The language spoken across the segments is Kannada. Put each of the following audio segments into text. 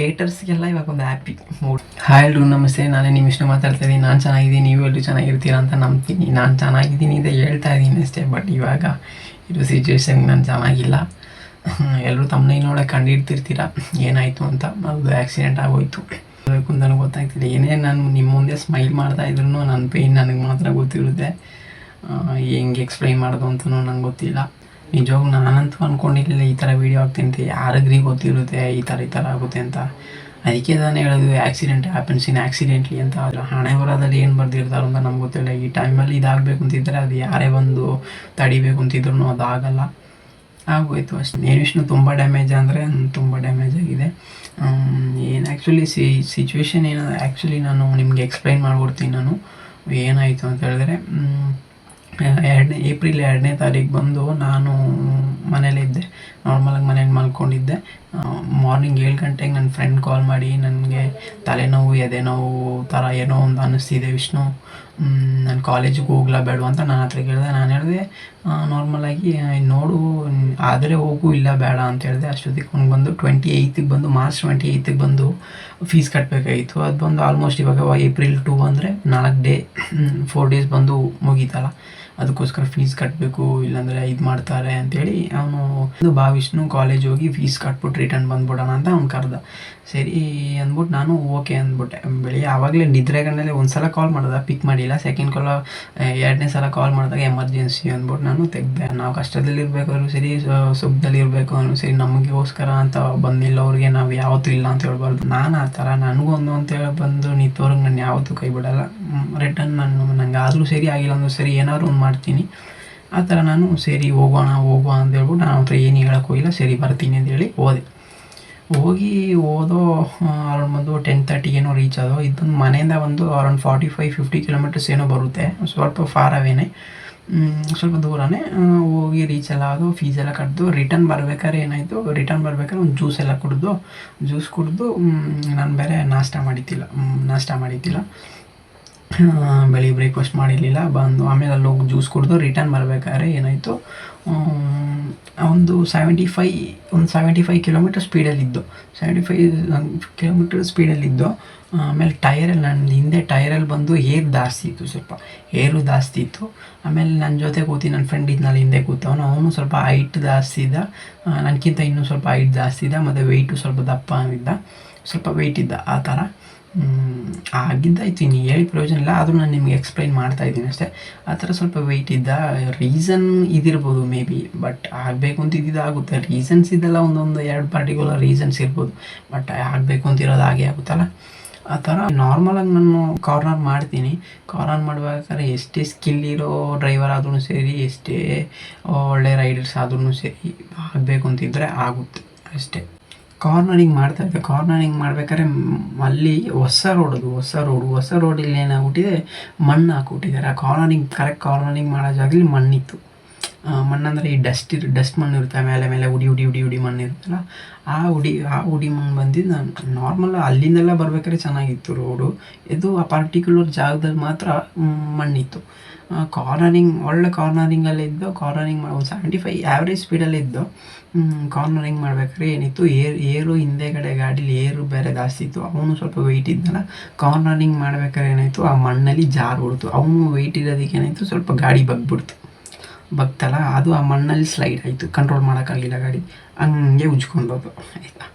ಏಟರ್ಸ್ಗೆಲ್ಲ ಇವಾಗ ಒಂದು ಹ್ಯಾಪಿ ಮೂಡ್. ಹಾಯ್ ಎಲ್ರು ನಮಸ್ತೆ, ನಾನೇ ನಿಮ್ಮ ವಿಷ್ಣು ಮಾತಾಡ್ತಾ ಇದ್ದೀನಿ. ನಾನು ಚೆನ್ನಾಗಿದ್ದೀನಿ, ನೀವು ಎಲ್ಲರೂ ಚೆನ್ನಾಗಿರ್ತೀರಾ ಅಂತ ನಂಬ್ತೀನಿ. ನಾನು ಚೆನ್ನಾಗಿದ್ದೀನಿ ಅಂತ ಹೇಳ್ತಾ ಇದ್ದೀನಿ ಅಷ್ಟೇ, ಬಟ್ ಇವಾಗ ಇರೋ ಸಿಚುವೇಶನ್ಗೆ ನಾನು ಚೆನ್ನಾಗಿಲ್ಲ. ಎಲ್ಲರೂ ತಮ್ಮನೇ ನೋಡೋಕೆ ಕಂಡಿಡ್ತಿರ್ತೀರ ಏನಾಯಿತು ಅಂತ. ಅದು ಆ್ಯಕ್ಸಿಡೆಂಟ್ ಆಗೋಯ್ತು ಬೇಕು ಅಂತ ನನಗೆ ಗೊತ್ತಾಗ್ತಿಲ್ಲ. ಏನೇ ನಾನು ನಿಮ್ಮ ಮುಂದೆ ಸ್ಮೈಲ್ ಮಾಡ್ತಾ ಇದ್ರು ನನ್ನ ಪೇಯ್ನ್ ನನಗೆ ಮಾತ್ರ ಗೊತ್ತಿರುತ್ತೆ. ಹೆಂಗೆ ಎಕ್ಸ್ಪ್ಲೈನ್ ಮಾಡೋದು ಅಂತಲೂ ನಂಗೆ ಗೊತ್ತಿಲ್ಲ. ನಿಜವಾಗ್ಲೂ ನಾನಂತೂ ಅಂದ್ಕೊಂಡಿರಲಿಲ್ಲ ಈ ಥರ ವೀಡಿಯೋ ಆಗ್ತೀನಿ ಅಂತ. ಯಾರಿಗ್ರಿ ಗೊತ್ತಿರುತ್ತೆ ಈ ಥರ ಆಗುತ್ತೆ ಅಂತ. ಅದಕ್ಕೆ ತಾನೇ ಹೇಳೋದು ಆ್ಯಕ್ಸಿಡೆಂಟ್ ಹ್ಯಾಪನ್ಸ್ ಇನ್ ಆ್ಯಕ್ಸಿಡೆಂಟ್ಲಿ ಅಂತ. ಅದ್ರ ಹಣೆ ಬರೋದಲ್ಲಿ ಏನು ಬರ್ದಿರ್ತಾರೋ ಅಂತ ನಮ್ಗೆ ಗೊತ್ತಿಲ್ಲ. ಈ ಟೈಮಲ್ಲಿ ಇದಾಗಬೇಕು ಅಂತಿದ್ದರೆ ಅದು ಯಾರೇ ಬಂದು ತಡಿಬೇಕು ಅಂತಿದ್ರು ಅದು ಆಗಲ್ಲ, ಆಗೋಯ್ತು ಅಷ್ಟೇ. ಏನು ವಿಷ್ಣು ತುಂಬ ಡ್ಯಾಮೇಜ್ ಅಂದರೆ ತುಂಬ ಡ್ಯಾಮೇಜ್ ಆಗಿದೆ. ಏನು ಆ್ಯಕ್ಚುಲಿ ಸಿಚುವೇಶನ್ ಏನು ಆ್ಯಕ್ಚುಲಿ ನಾನು ನಿಮಗೆ ಎಕ್ಸ್ಪ್ಲೈನ್ ಮಾಡ್ಕೊಡ್ತೀನಿ. ನಾನು ಏನಾಯಿತು ಅಂತ ಹೇಳಿದ್ರೆ, ಏಪ್ರಿಲ್ 2ನೇ ತಾರೀಕು ಬಂದು ನಾನು ಮನೇಲಿದ್ದೆ. ನಾರ್ಮಲಾಗಿ ಮನೇಲಿ ಮಲ್ಕೊಂಡಿದ್ದೆ. ಮಾರ್ನಿಂಗ್ 7 ಗಂಟೆಗೆ ನನ್ನ ಫ್ರೆಂಡ್ ಕಾಲ್ ಮಾಡಿ ನನಗೆ ತಲೆನೋವು ಎದೆನೋವು ಥರ ಏನೋ ಒಂದು ಅನ್ನಿಸ್ತಿದೆ ವಿಷ್ಣು, ನಾನು ಕಾಲೇಜಿಗೆ ಹೋಗ್ಲಾ ಬೇಡ ಅಂತ ನನ್ನ ಹತ್ರ ಕೇಳಿದೆ. ನಾನು ಹೇಳಿದೆ ನಾರ್ಮಲಾಗಿ ನೋಡು ಆದರೆ ಹೋಗು, ಇಲ್ಲ ಬೇಡ ಅಂತ ಹೇಳಿದೆ. ಅಷ್ಟೊತ್ತಿಗೆ ಅವ್ನು ಬಂದು 28ಗೆ ಬಂದು ಮಾರ್ಚ್ 28ಗೆ ಬಂದು ಫೀಸ್ ಕಟ್ಟಬೇಕಾಗಿತ್ತು. ಅದು ಬಂದು ಆಲ್ಮೋಸ್ಟ್ ಇವಾಗ ಏಪ್ರಿಲ್ 2 ಅಂದರೆ 4 ಡೇಸ್ ಬಂದು ಮುಗೀತಲ್ಲ, ಅದಕ್ಕೋಸ್ಕರ ಫೀಸ್ ಕಟ್ಟಬೇಕು, ಇಲ್ಲಾಂದರೆ ಇದು ಮಾಡ್ತಾರೆ ಅಂಥೇಳಿ ಅವನು ವಿಷ್ಣು ಕಾಲೇಜ್ ಹೋಗಿ ಫೀಸ್ ಕಟ್ಬಿಟ್ಟು ರಿಟರ್ನ್ ಬಂದ್ಬಿಡೋಣ ಅಂತ ಅವ್ನು ಕರೆದ. ಸರಿ ಅಂದ್ಬಿಟ್ಟು ನಾನು ಓಕೆ ಅಂದ್ಬಿಟ್ಟೆ. ಬೆಳಿಗ್ಗೆ ಆವಾಗಲೇ ನಿದ್ರೆಗಣ್ಣಲ್ಲೇ ಒಂದು ಸಲ ಕಾಲ್ ಮಾಡಿದೆ, ಪಿಕ್ ಮಾಡಿಲ್ಲ. ಸೆಕೆಂಡ್ ಕಾಲ 2ನೇ ಸಲ ಕಾಲ್ ಮಾಡಿದಾಗ ಎಮರ್ಜೆನ್ಸಿ ಅಂದ್ಬಿಟ್ಟು ನಾನು ತೆಗೆದೆ. ನಾವು ಕಷ್ಟದಲ್ಲಿರಬೇಕಾದ್ರೂ ಸರಿ, ಸುಖದಲ್ಲಿ ಇರಬೇಕು ಸರಿ, ನಮಗೋಸ್ಕರ ಅಂತ ಬಂದಿಲ್ಲ ಅವ್ರಿಗೆ ನಾವು ಯಾವತ್ತೂ ಇಲ್ಲ ಅಂತ ಹೇಳ್ಬಾರ್ದು. ನಾನು ಆ ಥರ ನನಗೊಂದು ಅಂತೇಳಿ ಬಂದು ನಿಂತವ್ರಿಗೆ ನಾನು ಯಾವತ್ತೂ ಕೈ ಬಿಡೋಲ್ಲ. ರಿಟರ್ನ್ ನಂಗೆ ಆದರೂ ಸರಿ, ಆಗಿಲ್ಲ ಅಂದರೂ ಸರಿ, ಏನಾದ್ರು ಒಂದು ಮಾಡ್ತೀನಿ. ಆ ಥರ ನಾನು ಸರಿ ಹೋಗೋಣ ಅಂತ ಹೇಳ್ಬಿಟ್ಟು ನಾನು ಹತ್ರ ಏನು ಹೇಳೋಕ್ಕೆ ಹೋಗಿಲ್ಲ. ಸರಿ ಬರ್ತೀನಿ ಅಂತೇಳಿ ಓದೋ ಅರೌಂಡ್ ಬಂದು 10:30 ಏನೋ ರೀಚ್ ಆದೋ. ಇದು ಬಂದು ಮನೆಯಿಂದ ಬಂದು ಅರೌಂಡ್ 45-50 ಕಿಲೋಮೀಟರ್ಸ್ ಏನೋ ಬರುತ್ತೆ, ಸ್ವಲ್ಪ ಫಾರ್ ಅವೇನೆ, ಸ್ವಲ್ಪ ದೂರನೇ. ಹೋಗಿ ರೀಚ್ ಎಲ್ಲ ಆದೋ, ಫೀಸ್ ಎಲ್ಲ ಕಟ್ಟಿದು ರಿಟರ್ನ್ ಬರ್ಬೇಕಾದ್ರೆ ಏನಾಯಿತು, ರಿಟರ್ನ್ ಬರ್ಬೇಕಾದ್ರೆ ಒಂದು ಜ್ಯೂಸ್ ಕುಡಿದು ನಾನು ಬೇರೆ ನಾಷ್ಟ ಮಾಡಿದ್ದಿಲ್ಲ. ಬೆಳಿಗ್ಗೆ ಬ್ರೇಕ್ಫಾಸ್ಟ್ ಮಾಡಿರಲಿಲ್ಲ. ಬಂದು ಆಮೇಲೆ ಅಲ್ಲಿ ಹೋಗಿ ಜ್ಯೂಸ್ ಕುಡಿದು ರಿಟರ್ನ್ ಬರಬೇಕಾದ್ರೆ ಏನಾಯಿತು, ಒಂದು 75 ಕಿಲೋಮೀಟರ್ ಸ್ಪೀಡಲ್ಲಿದ್ದು 75 ಕಿಲೋಮೀಟರ್ ಸ್ಪೀಡಲ್ಲಿದ್ದು. ಆಮೇಲೆ ಟೈರಲ್ಲಿ ನನ್ನ ಹಿಂದೆ ಟೈರಲ್ಲಿ ಬಂದು ಏರು ಜಾಸ್ತಿ ಇತ್ತು. ಆಮೇಲೆ ನನ್ನ ಜೊತೆ ನನ್ನ ಫ್ರೆಂಡ್ ಇದ್ನಲ್ಲಿ ಹಿಂದೆ ಕೂತವನು, ಅವನು ಸ್ವಲ್ಪ ಹೈಟ್ ಜಾಸ್ತಿ ಇದ್ದ, ನನಗಿಂತ ಇನ್ನೂ ಸ್ವಲ್ಪ ಹೈಟ್ ಜಾಸ್ತಿ ಇದ್ದ, ಮತ್ತು ವೆಯ್ಟು ಸ್ವಲ್ಪ ದಪ್ಪ ಇದ್ದ, ಸ್ವಲ್ಪ ವೆಯ್ಟ್ ಇದ್ದ. ಆ ಥರ ಆಗಿದ್ದಾಯ್ತು, ಇನ್ನು ಹೇಳಿ ಪ್ರಯೋಜನ ಇಲ್ಲ. ಆದರೂ ನಾನು ನಿಮಗೆ ಎಕ್ಸ್ಪ್ಲೈನ್ ಮಾಡ್ತಾ ಇದ್ದೀನಿ ಅಷ್ಟೇ. ಆ ಥರ ಸ್ವಲ್ಪ ವೆಯ್ಟ್ ಇದ್ದ. ರೀಸನ್ ಇದಿರ್ಬೋದು ಮೇ ಬಿ, ಬಟ್ ಆಗಬೇಕು ಅಂತ ಆಗುತ್ತೆ. ರೀಸನ್ಸ್ ಇದೆಲ್ಲ ಒಂದೊಂದು 2 ಪರ್ಟಿಕ್ಯುಲರ್ ರೀಸನ್ಸ್ ಇರ್ಬೋದು, ಬಟ್ ಆಗಬೇಕು ಅಂತಿರೋದು ಹಾಗೆ ಆಗುತ್ತಲ್ಲ. ಆ ಥರ ನಾರ್ಮಲಾಗಿ ನಾನು ಕಾರ್ನರ್ ಮಾಡ್ತೀನಿ. ಕಾರ್ನರ್ ಮಾಡ್ಬೇಕಾದ್ರೆ ಎಷ್ಟೇ ಸ್ಕಿಲ್ ಇರೋ ಡ್ರೈವರ್ ಆದ್ರೂ ಸರಿ, ಎಷ್ಟೇ ಒಳ್ಳೆ ರೈಡರ್ಸ್ ಆದ್ರೂ ಸರಿ, ಆಗಬೇಕು ಅಂತಿದ್ದರೆ ಆಗುತ್ತೆ ಅಷ್ಟೇ. ಕಾರ್ನರಿಂಗ್ ಮಾಡ್ತಾಯಿದ್ದೆ. ಕಾರ್ನರಿಂಗ್ ಮಾಡ್ಬೇಕಾದ್ರೆ ಅಲ್ಲಿ ಹೊಸ ರೋಡಲ್ಲಿ ಏನಾಗ್ಬಿಟ್ಟಿದೆ, ಮಣ್ಣು ಹಾಕ್ಬಿಟ್ಟಿದ್ದಾರೆ. ಕರೆಕ್ಟ್ ಕಾರ್ನರಿಂಗ್ ಮಾಡೋ ಜಾಗದಲ್ಲಿ ಮಣ್ಣಿತ್ತು. ಮಣ್ಣಂದರೆ ಈ ಡಸ್ಟ್ ಮಣ್ಣು ಇರುತ್ತೆ, ಮೇಲೆ ಉಡಿ ಮಣ್ಣು ಇರುತ್ತಲ್ಲ, ಆ ಉಡಿ ಮಣ್ಣು ಬಂದಿದ್ದು. ನಾನು ನಾರ್ಮಲ್ ಅಲ್ಲಿಂದೆಲ್ಲ ಬರ್ಬೇಕಾದ್ರೆ ಚೆನ್ನಾಗಿತ್ತು ರೋಡು. ಇದು ಆ ಪರ್ಟಿಕ್ಯುಲರ್ ಜಾಗದಲ್ಲಿ ಮಾತ್ರ ಮಣ್ಣಿತ್ತು. ಒಳ್ಳೆ ಕಾರ್ನರಿಂಗಲ್ಲಿದ್ದು, ಕಾರ್ನರಿಂಗ್ ಒಂದು 75 ಆ್ಯಾವ್ರೇಜ್ ಸ್ಪೀಡಲ್ಲಿದ್ದು. ಕಾರ್ನರಿಂಗ್ ಮಾಡ್ಬೇಕಾದ್ರೆ ಏನಿತ್ತು, ಏರು ಹಿಂದೆಗಡೆ ಗಾಡೀಲಿ ಏರು ಬೇರೆ ಜಾಸ್ತಿ ಇತ್ತು. ಅವನು ಸ್ವಲ್ಪ ವೆಯ್ಟ್ ಇದ್ದಲ್ಲ, ಕಾರ್ನರಿಂಗ್ ಮಾಡ್ಬೇಕಾದ್ರೆ ಏನಾಯಿತು, ಆ ಮಣ್ಣಲ್ಲಿ ಜಾರ್ಬಿಡ್ತು. ಅವನು ವೆಯ್ಟ್ ಇರೋದಕ್ಕೆ ಏನಾಯಿತು, ಸ್ವಲ್ಪ ಗಾಡಿ ಬಗ್ತಲ್ಲ, ಅದು ಆ ಮಣ್ಣಲ್ಲಿ ಸ್ಲೈಡ್ ಆಯಿತು. ಕಂಟ್ರೋಲ್ ಮಾಡೋಕ್ಕಾಗಿಲ್ಲ ಗಾಡಿ, ಹಂಗೆ ಉಜ್ಕೊಂಡೋದು. ಆಯಿತಾ,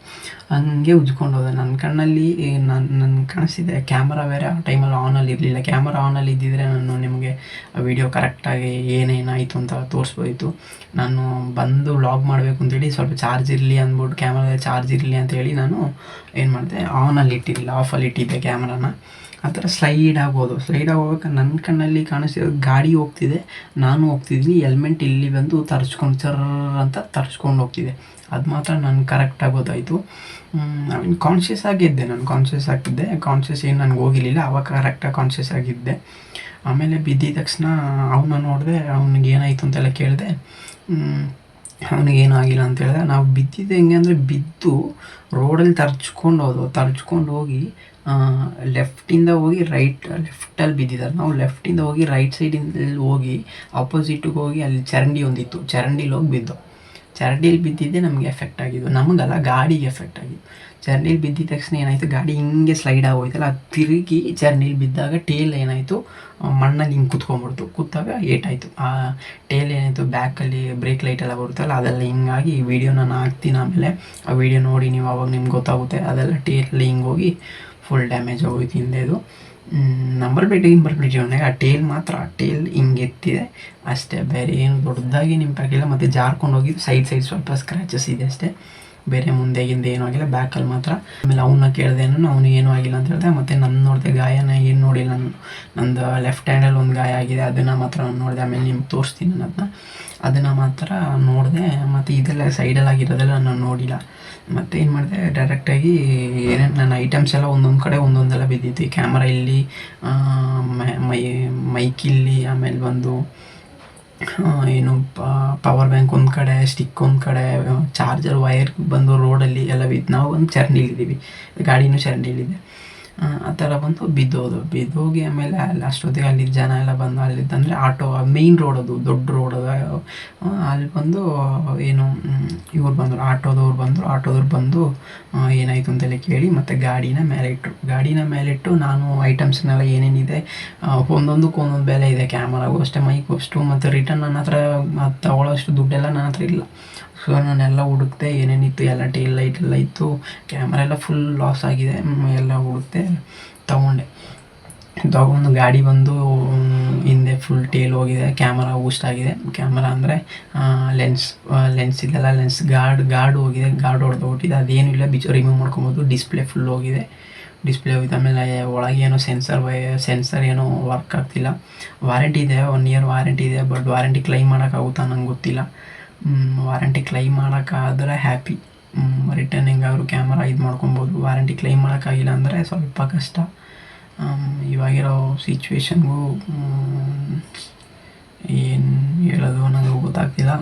ಹಂಗೆ ಉಜ್ಕೊಂಡೋದು. ನನ್ನ ಕಣ್ಣಲ್ಲಿ ನನ್ನ ಕಾಣಿಸ್ತಿದೆ. ಕ್ಯಾಮರಾ ಬೇರೆ ಆ ಟೈಮಲ್ಲಿ ಆನಲ್ಲಿ ಇರಲಿಲ್ಲ. ಕ್ಯಾಮರಾ ಆನಲ್ಲಿ ಇದ್ದಿದ್ರೆ ನಾನು ನಿಮಗೆ ವಿಡಿಯೋ ಕರೆಕ್ಟಾಗಿ ಏನೇನಾಯಿತು ಅಂತ ತೋರಿಸ್ಬೋದಿತ್ತು. ನಾನು ಬಂದು ವ್ಲಾಗ್ ಮಾಡಬೇಕು ಅಂತೇಳಿ ಸ್ವಲ್ಪ ಚಾರ್ಜ್ ಇರಲಿ ಅಂದ್ಬಿಟ್ಟು, ಕ್ಯಾಮ್ರಾದಲ್ಲಿ ಚಾರ್ಜ್ ಇರಲಿ ಅಂತೇಳಿ ನಾನು ಏನು ಮಾಡಿದೆ, ಆನಲ್ಲಿ ಇಟ್ಟಿರಲಿಲ್ಲ, ಆಫಲ್ಲಿ ಇಟ್ಟಿದ್ದೆ ಕ್ಯಾಮ್ರಾನ. ಆ ಥರ ಸ್ಲೈಡ್ ಹೋಗ್ಬೇಕು. ನನ್ನ ಕಣ್ಣಲ್ಲಿ ಕಾಣಿಸ್ತಿರೋದು ಗಾಡಿ ಹೋಗ್ತಿದೆ, ನಾನು ಹೋಗ್ತಿದ್ದೀನಿ. ಹೆಲ್ಮೆಟ್ ಇಲ್ಲಿ ಬಂದು ತರ್ಚ್ಕೊಂಡು ಹೋಗ್ತಿದೆ. ಅದು ಮಾತ್ರ ನನಗೆ ಕರೆಕ್ಟಾಗಿ ಗೊತ್ತಾಯಿತು. ಕಾನ್ಷಿಯಸ್ ಆಗಿದ್ದೆ. ಕಾನ್ಷಿಯಸ್ ಏನು ನನಗೆ ಹೋಗಿರಲಿಲ್ಲ. ಆವಾಗ ಕರೆಕ್ಟಾಗಿ ಕಾನ್ಷಿಯಸ್ ಆಗಿದ್ದೆ. ಆಮೇಲೆ ಬಿದ್ದಿದ ತಕ್ಷಣ ಅವನ್ನ ನೋಡಿದೆ, ಅವ್ನಿಗೆ ಏನಾಯಿತು ಅಂತೆಲ್ಲ ಕೇಳಿದೆ. ಅವನಿಗೇನು ಆಗಿಲ್ಲ ಅಂತ ಹೇಳಿದೆ. ನಾವು ಬಿದ್ದಿದ್ದು ಹೆಂಗೆ ಅಂದರೆ, ಬಿದ್ದು ರೋಡಲ್ಲಿ ತರ್ಚ್ಕೊಂಡು ಹೋಗಿ ಲೆಫ್ಟಿಂದ ಹೋಗಿ ಲೆಫ್ಟಲ್ಲಿ ಬಿದ್ದಿದ್ದಾರೆ. ನಾವು ಲೆಫ್ಟಿಂದ ಹೋಗಿ ರೈಟ್ ಸೈಡಿಂದ ಹೋಗಿ ಆಪೋಸಿಟಿಗೆ ಹೋಗಿ ಅಲ್ಲಿ ಚರಂಡಿ ಒಂದಿತ್ತು, ಚರಂಡಿಲಿ ಹೋಗಿ ಬಿದ್ದು. ಚರಂಡಿಯಲ್ಲಿ ಬಿದ್ದಿದ್ದೆ ನಮಗೆ ಎಫೆಕ್ಟ್ ಆಗಿದ್ದು, ನಮಗಲ್ಲ ಗಾಡಿಗೆ ಎಫೆಕ್ಟ್ ಆಗಿದ್ದು. ಚರಂಡಿಯಲ್ಲಿ ಬಿದ್ದಿದ ತಕ್ಷಣ ಏನಾಯಿತು, ಗಾಡಿ ಹಿಂಗೆ ಸ್ಲೈಡ್ ಆಗೋಯ್ತಲ್ಲ, ಅದು ತಿರುಗಿ ಚರಂಡಿಯಲ್ಲಿ ಬಿದ್ದಾಗ ಟೇಲ್ ಏನಾಯಿತು ಮಣ್ಣಲ್ಲಿ ಹಿಂಗೆ ಕುತ್ಕೊಂಡ್ಬಿಡ್ತು. ಕೂತಾಗ ಏಟಾಯಿತು. ಆ ಟೇಲ್ ಏನಾಯಿತು, ಬ್ಯಾಕಲ್ಲಿ ಬ್ರೇಕ್ ಲೈಟ್ ಎಲ್ಲ ಬರುತ್ತಲ್ಲ ಅದೆಲ್ಲ ಹಿಂಗಾಗಿ ವೀಡಿಯೋ ನಾನು ಹಾಕ್ತೀನಿ, ಆಮೇಲೆ ಆ ವಿಡಿಯೋ ನೋಡಿ ನೀವು ಅವಾಗ ನಿಮ್ಗೆ ಗೊತ್ತಾಗುತ್ತೆ. ಅದೆಲ್ಲ ಟೇಲಲ್ಲಿ ಹಿಂಗೆ ಹೋಗಿ ಫುಲ್ ಡ್ಯಾಮೇಜ್ ಆಗೋಯ್ತು ಹಿಂದೆದು. ನಂಬರ್ಬೇಡಿ ಅವನಿಗೆ, ಆ ಟೇಲ್ ಮಾತ್ರ ಟೇಲ್ ಹಿಂಗೆ ಎತ್ತಿದೆ ಅಷ್ಟೇ, ಬೇರೆ ಏನು ದೊಡ್ಡದಾಗಿ ಇಂಪ್ಯಾಕ್ಟ್ ಇಲ್ಲ. ಮತ್ತು ಜಾರ್ಕೊಂಡು ಹೋಗಿ ಸೈಡ್ ಸ್ವಲ್ಪ ಸ್ಕ್ರ್ಯಾಚಸ್ ಇದೆ ಅಷ್ಟೇ, ಬೇರೆ ಮುಂದೆಗಿಂದ ಏನೂ ಆಗಿಲ್ಲ. ಬ್ಯಾಕಲ್ಲಿ ಮಾತ್ರ. ಆಮೇಲೆ ಅವನ್ನ ಕೇಳಿದೆ, ಅವನು ಏನೂ ಆಗಿಲ್ಲ ಅಂತ ಹೇಳಿದೆ. ಮತ್ತು ನನ್ನ ನೋಡಿದೆ, ಗಾಯನ ಏನು ನೋಡಿಲ್ಲ ನಂದು ಲೆಫ್ಟ್ ಹ್ಯಾಂಡಲ್ಲಿ ಒಂದು ಗಾಯ ಆಗಿದೆ, ಅದನ್ನು ಮಾತ್ರ ನಾನು ನೋಡಿದೆ. ಆಮೇಲೆ ನಿಮ್ಗೆ ತೋರಿಸ್ತೀನಿ ಅದನ್ನು ಮಾತ್ರ ನೋಡಿದೆ. ಮತ್ತು ಇದೆಲ್ಲ ಸೈಡಲ್ಲಿ ಆಗಿರೋದೆಲ್ಲ ನಾನು ನೋಡಿಲ್ಲ. ಮತ್ತು ಏನು ಮಾಡಿದೆ, ಡೈರೆಕ್ಟಾಗಿ ಏನೇನು ನನ್ನ ಐಟಮ್ಸ್ ಎಲ್ಲ ಒಂದೊಂದು ಕಡೆ ಒಂದೊಂದೆಲ್ಲ ಬಿದ್ದಿತ್ತು. ಕ್ಯಾಮ್ರಾ ಇಲ್ಲಿ, ಮೈಕ್ ಇಲ್ಲಿ, ಆಮೇಲೆ ಬಂದು ಏನು ಪವರ್ ಬ್ಯಾಂಕ್ ಒಂದು ಕಡೆ, ಸ್ಟಿಕ್ ಒಂದು ಕಡೆ, ಚಾರ್ಜರ್ ವೈರ್ ಬಂದು ರೋಡಲ್ಲಿ ಎಲ್ಲ ಬಿದ್ದು. ನಾವು ಒಂದು ಚರಂಡಿಲಿದ್ದೀವಿ, ಗಾಡಿನೂ ಚರಂಡಿಲಿದೆ. ಆ ಥರ ಬಂದು ಬಿದ್ದೋಗಿ ಆಮೇಲೆ ಅಷ್ಟೊತ್ತಿಗೆ ಅಲ್ಲಿ ಜನ ಎಲ್ಲ ಬಂದು ಅಲ್ಲಿದ್ದಂದರೆ ಆಟೋ ಮೇಯ್ನ್ ರೋಡ್, ಅದು ದೊಡ್ಡ ರೋಡ್ ಅದ. ಅಲ್ಲಿ ಬಂದು ಏನು ಇವ್ರು ಬಂದರು, ಆಟೋದವ್ರು ಬಂದು ಏನಾಯಿತು ಅಂತೆಲ್ಲ ಕೇಳಿ ಮತ್ತು ಗಾಡಿನ ಮೇಲಿಟ್ಟು ನಾನು ಐಟಮ್ಸ್ನೆಲ್ಲ ಏನೇನಿದೆ ಒಂದೊಂದಕ್ಕೂ ಒಂದೊಂದು ಬೆಲೆ ಇದೆ. ಕ್ಯಾಮರಾಗೂ ಅಷ್ಟೇ, ಮೈಕು ಅಷ್ಟು, ಮತ್ತು ರಿಟರ್ನ್ ನನ್ನ ಹತ್ರ ತಗೊಳ್ಳೋಷ್ಟು ದುಡ್ಡೆಲ್ಲ ನನ್ನ ಹತ್ರ ಇಲ್ಲ. ಸೊ ನಾನೆಲ್ಲ ಹುಡುಕ್ತೆ, ಏನೇನಿತ್ತು ಎಲ್ಲ ಟೇಲ್ ಲೈಟ್ ಎಲ್ಲ ಇತ್ತು, ಕ್ಯಾಮ್ರಾ ಎಲ್ಲ ಫುಲ್ ಲಾಸ್ ಆಗಿದೆ. ಎಲ್ಲ ಹುಡುಕ್ತೆ, ತಗೊಂಡು ಗಾಡಿ ಬಂದು ಹಿಂದೆ ಫುಲ್ ಟೇಲ್ ಹೋಗಿದೆ, ಕ್ಯಾಮರಾ ಊಸ್ಟ್ ಆಗಿದೆ. ಕ್ಯಾಮರಾ ಅಂದರೆ ಲೆನ್ಸ್ ಇದೆಲ್ಲ, ಲೆನ್ಸ್ ಗಾರ್ಡ್ ಹೋಗಿದೆ, ಗಾರ್ಡ್ ಹೊಡೆದೋಗ್ಬಿಟ್ಟಿದೆ. ಅದೇನು ಇಲ್ಲ, ರಿಮೂವ್ ಮಾಡ್ಕೊಬೋದು. ಡಿಸ್ಪ್ಲೇ ಹೋಗಿದೆ. ಆಮೇಲೆ ಒಳಗೆ ಏನೋ ಸೆನ್ಸರ್ ಏನೋ ವರ್ಕ್ ಆಗ್ತಿಲ್ಲ. ವಾರಂಟಿ ಇದೆ, 1 year ವಾರಂಟಿ ಇದೆ. ಬಟ್ ವಾರಂಟಿ ಕ್ಲೈಮ್ ಮಾಡೋಕ್ಕಾಗುತ್ತಾ ನಂಗೆ ಗೊತ್ತಿಲ್ಲ. ವಾರಂಟಿ ಕ್ಲೈಮ್ ಮಾಡೋಕ್ಕಾದ್ರೆ ಹ್ಯಾಪಿ, ರಿಟರ್ನ್ ಹೆಂಗಾದ್ರು ಕ್ಯಾಮರಾ ಇದು ಮಾಡ್ಕೊಬೋದು. ವಾರಂಟಿ ಕ್ಲೈಮ್ ಮಾಡೋಕ್ಕಾಗಿಲ್ಲ ಅಂದರೆ ಸ್ವಲ್ಪ ಕಷ್ಟ. ಇವಾಗಿರೋ ಸಿಚುವೇಶನ್ಗೂ ಏನು ಹೇಳೋದು ನನಗೂ ಗೊತ್ತಾಗ್ತಿಲ್ಲ.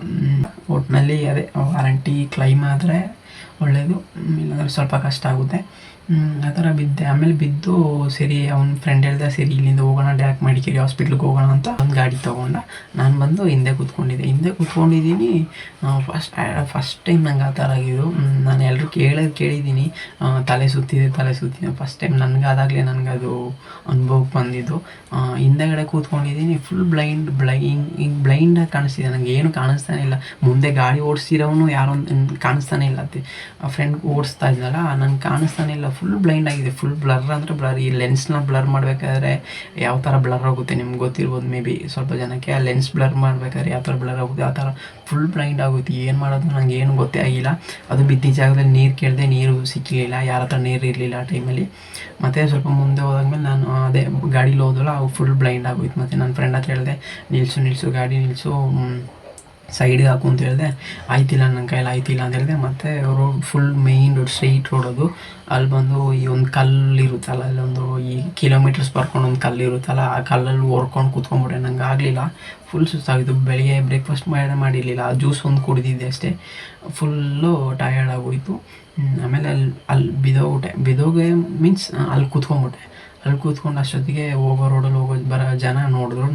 ಒಟ್ಟಿನಲ್ಲಿ ಅದೇ, ವಾರಂಟಿ ಕ್ಲೈಮ್ ಆದರೆ ಒಳ್ಳೆಯದು, ಇಲ್ಲಾಂದರೆ ಸ್ವಲ್ಪ ಕಷ್ಟ ಆಗುತ್ತೆ. ಆ ಥರ ಬಿದ್ದೆ. ಆಮೇಲೆ ಬಿದ್ದು ಸರಿ ಅವ್ನ ಫ್ರೆಂಡ್ ಹೇಳ್ದೆ, ಸರಿ ಇಲ್ಲಿಂದ ಹೋಗೋಣ, ಡೈರೆಕ್ಟ್ ಮಡಿಕೇರಿ ಹಾಸ್ಪಿಟ್ಲಿಗೆ ಹೋಗೋಣ ಅಂತ ಒಂದು ಗಾಡಿ ತೊಗೊಂಡ. ನಾನು ಬಂದು ಹಿಂದೆ ಕೂತ್ಕೊಂಡಿದ್ದೀನಿ. ಫಸ್ಟ್ ಟೈಮ್ ನಂಗೆ ಆ ಥರ ಆಗಿದ್ದು. ನಾನು ಎಲ್ಲರೂ ಕೇಳಿದ್ದೀನಿ, ತಲೆ ಸುತ್ತಿದೆ. ಫಸ್ಟ್ ಟೈಮ್ ನನಗಾದಾಗಲೇ ನನಗದು ಅನುಭವಕ್ಕೆ ಬಂದಿದ್ದು. ಹಿಂದೆಗಡೆ ಕೂತ್ಕೊಂಡಿದ್ದೀನಿ, ಫುಲ್ ಬ್ಲೈಂಡಾಗಿ ಕಾಣಿಸ್ತಿದೆ. ನನಗೆ ಏನು ಕಾಣಿಸ್ತಾನೆ ಇಲ್ಲ. ಮುಂದೆ ಗಾಡಿ ಓಡಿಸ್ತಿರೋನು ಯಾರೋ ಕಾಣಿಸ್ತಾನೆ ಇಲ್ಲ. ಫ್ರೆಂಡ್ ಓಡಿಸ್ತಾ ಇದ್ನಲ್ಲ, ನನಗೆ ಕಾಣಿಸ್ತಾನೆ ಇಲ್ಲ. ಫುಲ್ ಬ್ಲೈಂಡ್ ಆಗಿದೆ, ಫುಲ್ ಬ್ಲರ್ ಅಂದರೆ ಬ್ಲರ್. ಈ ಲೆನ್ಸ್ನ ಬ್ಲರ್ ಮಾಡಬೇಕಾದ್ರೆ ಯಾವ ಥರ ಬ್ಲರ್ ಆಗುತ್ತೆ ನಿಮ್ಗೆ ಗೊತ್ತಿರ್ಬೋದು ಮೇ ಬಿ ಸ್ವಲ್ಪ ಜನಕ್ಕೆ. ಆ ಲೆನ್ಸ್ ಬ್ಲರ್ ಮಾಡಬೇಕಾದ್ರೆ ಯಾವ ಥರ ಬ್ಲರ್ ಆಗುತ್ತೆ, ಆ ಥರ ಫುಲ್ ಬ್ಲೈಂಡ್ ಆಗುತ್ತೆ. ಏನು ಮಾಡೋದು ನನಗೆ ಏನು ಗೊತ್ತೇ ಆಗಿಲ್ಲ. ಅದು ಬಿದ್ದಿದ್ದ ಜಾಗದಲ್ಲಿ ನೀರು ಕೇಳಿದೆ, ನೀರು ಸಿಕ್ಕಲಿಲ್ಲ, ಯಾರ ಹತ್ರ ನೀರು ಇರಲಿಲ್ಲ ಆ ಟೈಮಲ್ಲಿ. ಮತ್ತು ಸ್ವಲ್ಪ ಮುಂದೆ ಹೋದಾದ್ಮೇಲೆ ನಾನು ಅದೇ ಗಾಡೀಲಿ ಹೋದಲ್ಲ, ಅವು ಫುಲ್ ಬ್ಲೈಂಡ್ ಆಗೋಯ್ತು. ಮತ್ತು ನನ್ನ ಫ್ರೆಂಡ್ ಹತ್ರ ಹೇಳಿದೆ, ನಿಲ್ಲಿಸು ಗಾಡಿ ನಿಲ್ಲಿಸು, ಸೈಡ್ಗೆ ಹಾಕು ಅಂತ ಹೇಳಿದೆ. ಆಯ್ತಿಲ್ಲ, ನನ್ನ ಕೈಯಲ್ಲಿ ಆಯ್ತಿಲ್ಲ ಅಂತ ಹೇಳಿದೆ. ಮತ್ತು road full main road, straight road ಅದು. ಅಲ್ಲಿ ಬಂದು ಈ ಒಂದು ಕಲ್ಲು ಇರುತ್ತಲ್ಲ, ಅಲ್ಲೊಂದು ಈ ಕಿಲೋಮೀಟರ್ಸ್ ಬರ್ಕೊಂಡು ಒಂದು ಕಲ್ಲು ಇರುತ್ತಲ್ಲ, ಆ ಕಲ್ಲಲ್ಲಿ ಹೊರ್ಕೊಂಡು ಕೂತ್ಕೊಂಡ್ಬಿಟ್ಟೆ. ನಂಗೆ ಆಗಲಿಲ್ಲ, ಫುಲ್ ಸುಸ್ತಾಗಿತ್ತು. ಬೆಳಿಗ್ಗೆ ಬ್ರೇಕ್ಫಾಸ್ಟ್ ಮಾಡಿರಲಿಲ್ಲ, ಜ್ಯೂಸ್ ಒಂದು ಕುಡಿದಿದ್ದೆ ಅಷ್ಟೇ. ಫುಲ್ಲು ಟಯರ್ಡ್ ಆಗೋಯಿತು. ಆಮೇಲೆ ಅಲ್ಲಿ ಬಿದೋಗೆ ಮೀನ್ಸ್ ಅಲ್ಲಿ ಕೂತ್ಕೊಂಡು ಅಷ್ಟೊತ್ತಿಗೆ ಹೋಗೋ ರೋಡಲ್ಲಿ ಬರೋ ಜನ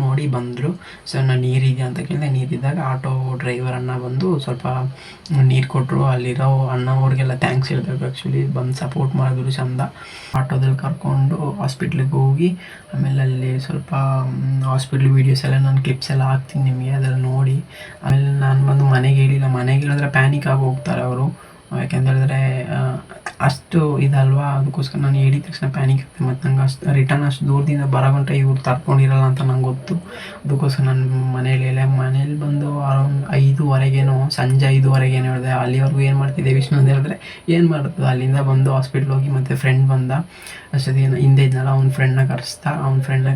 ನೋಡಿ ಬಂದರು. ಸೊ ನಾನು ನೀರಿದೆ ಅಂತ ಕೇಳಿದೆ. ನೀರಿದ್ದಾಗ ಆಟೋ ಡ್ರೈವರ್ ಅಣ್ಣ ಬಂದು ಸ್ವಲ್ಪ ನೀರು ಕೊಟ್ಟರು. ಅಲ್ಲಿರೋ ಅಣ್ಣವ್ರಿಗೆಲ್ಲ ಥ್ಯಾಂಕ್ಸ್ ಹೇಳ್ಬೇಕು ಆ್ಯಕ್ಚುಲಿ, ಬಂದು ಸಪೋರ್ಟ್ ಮಾಡಿದ್ರು ಚಂದ. ಆಟೋದಲ್ಲಿ ಕರ್ಕೊಂಡು ಹಾಸ್ಪಿಟ್ಲಿಗೆ ಹೋಗಿ, ಆಮೇಲೆ ಅಲ್ಲಿ ಸ್ವಲ್ಪ ಹಾಸ್ಪಿಟ್ಲ್ ವೀಡಿಯೋಸ್ ಎಲ್ಲ ನಾನು ಕ್ಲಿಪ್ಸ್ ಎಲ್ಲ ಹಾಕ್ತೀನಿ ನಿಮಗೆ, ಅದೆಲ್ಲ ನೋಡಿ. ಆಮೇಲೆ ನಾನು ಬಂದು ಮನೆಗೆ ಹೇಳಿದ್ರೆ ಪ್ಯಾನಿಕ್ ಆಗಿ ಹೋಗ್ತಾರೆ ಅವರು. ಯಾಕೆಂತ ಹೇಳಿದ್ರೆ ಅಷ್ಟು ಇದಲ್ವಾ, ಅದಕ್ಕೋಸ್ಕರ ನಾನು ಹೇಳಿದ ತಕ್ಷಣ ಪ್ಯಾನಿಕ್ ಆಗ್ತದೆ. ಮತ್ತು ನಂಗೆ ರಿಟರ್ನ್ ಅಷ್ಟು ದೂರದಿಂದ ಬರೋಗಂಟ ಇವ್ರು ತರ್ಕೊಂಡಿರಲ್ಲ ಅಂತ ನಂಗೆ ಗೊತ್ತು. ಅದಕ್ಕೋಸ್ಕರ ನಾನು ಮನೇಲಿ ಬಂದು ಅರೌಂಡ್ 5:15 ಸಂಜೆ 5:15 ಹೇಳಿದೆ. ಅಲ್ಲಿವರೆಗೂ ಏನು ಮಾಡ್ತಿದ್ದೆ ವಿಷ್ಣು ಅಂತ ಹೇಳಿದ್ರೆ, ಏನು ಮಾಡ್ತದೆ, ಅಲ್ಲಿಂದ ಬಂದು ಹಾಸ್ಪಿಟ್ಲ್ ಹೋಗಿ, ಮತ್ತು ಫ್ರೆಂಡ್ ಬಂದ ಅಷ್ಟೊತ್ತಿಗೆ ಹಿಂದೆ ಇದ್ನಲ್ಲ, ಅವ್ನ ಫ್ರೆಂಡ್ನ